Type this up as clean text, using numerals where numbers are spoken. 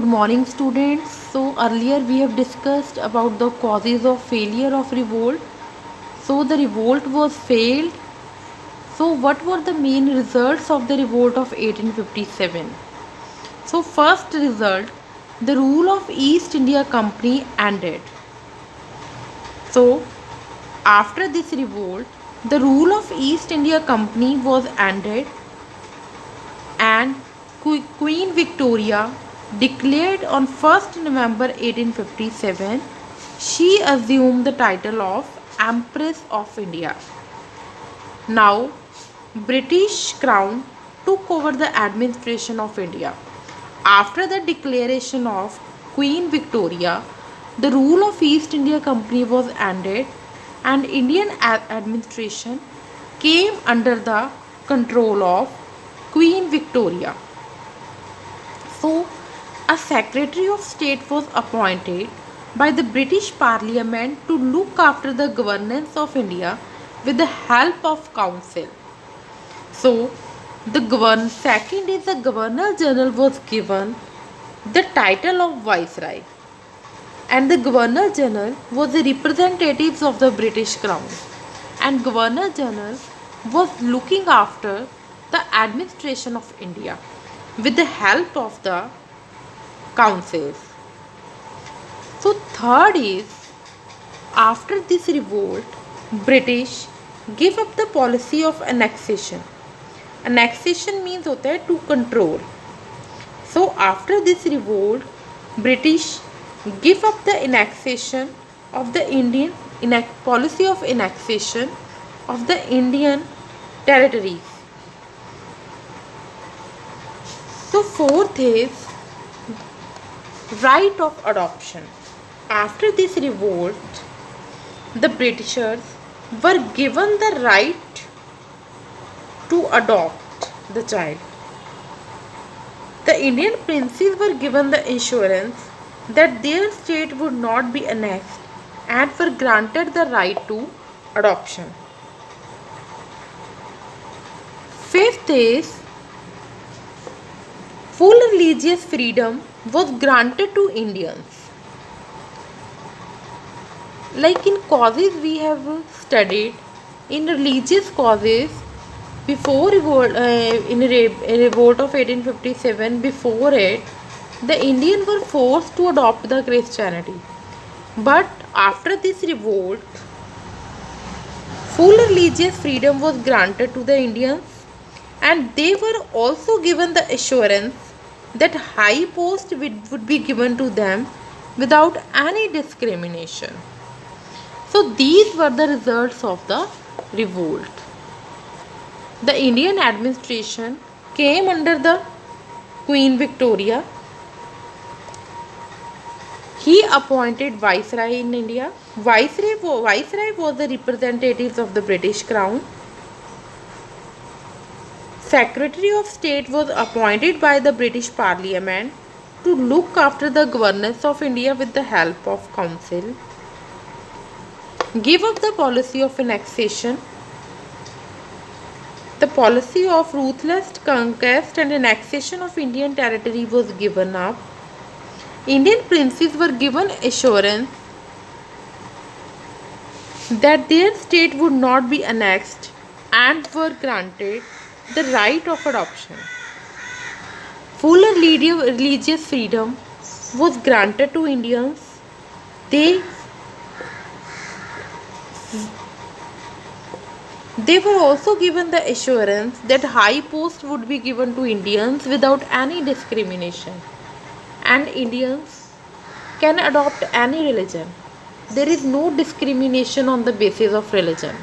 morning students. So earlier we have discussed about the causes of failure of revolt. So the revolt was failed. So what were the main results of the revolt of 1857? So first result, the rule of East India Company ended. So after this revolt, the rule of East India Company was ended and Queen Victoria declared on 1st November 1857 she assumed the title of Empress of India. Now British Crown took over the administration of India. After the declaration of Queen Victoria, the rule of East India Company was ended and Indian administration came under the control of Queen Victoria. So, a Secretary of State was appointed by the British Parliament to look after the governance of India with the help of Council. So, second is the Governor General was given the title of Viceroy, and the Governor General was the representatives of the British Crown, and Governor General was looking after the administration of India with the help of the councils. So third is, after this revolt, British give up the policy of annexation. Annexation means होता है to control. So after this revolt, British give up the annexation of the policy of annexation of the Indian territories. So fourth is right of adoption. After this revolt, the Britishers were given the right to adopt the child. The Indian princes were given the assurance that their state would not be annexed and were granted the right to adoption. Fifth is, full religious freedom was granted to Indians. Like in causes we have studied, in religious causes before revolt, in revolt of 1857, before it, the Indians were forced to adopt the Christianity. But after this revolt, full religious freedom was granted to the Indians, and they were also given the assurance that high post would be given to them without any discrimination. So these were the results of the revolt. The Indian administration came under the Queen Victoria. He appointed Viceroy in India. Viceroy was the representatives of the British Crown. Secretary of State was appointed by the British Parliament to look after the governance of India with the help of Council. Give up the policy of annexation. The policy of ruthless conquest and annexation of Indian territory was given up. Indian princes were given assurance that their state would not be annexed and were granted the right of adoption. Full religious freedom was granted to Indians. They were also given the assurance that high post would be given to Indians without any discrimination, and Indians can adopt any religion. There is no discrimination on the basis of religion.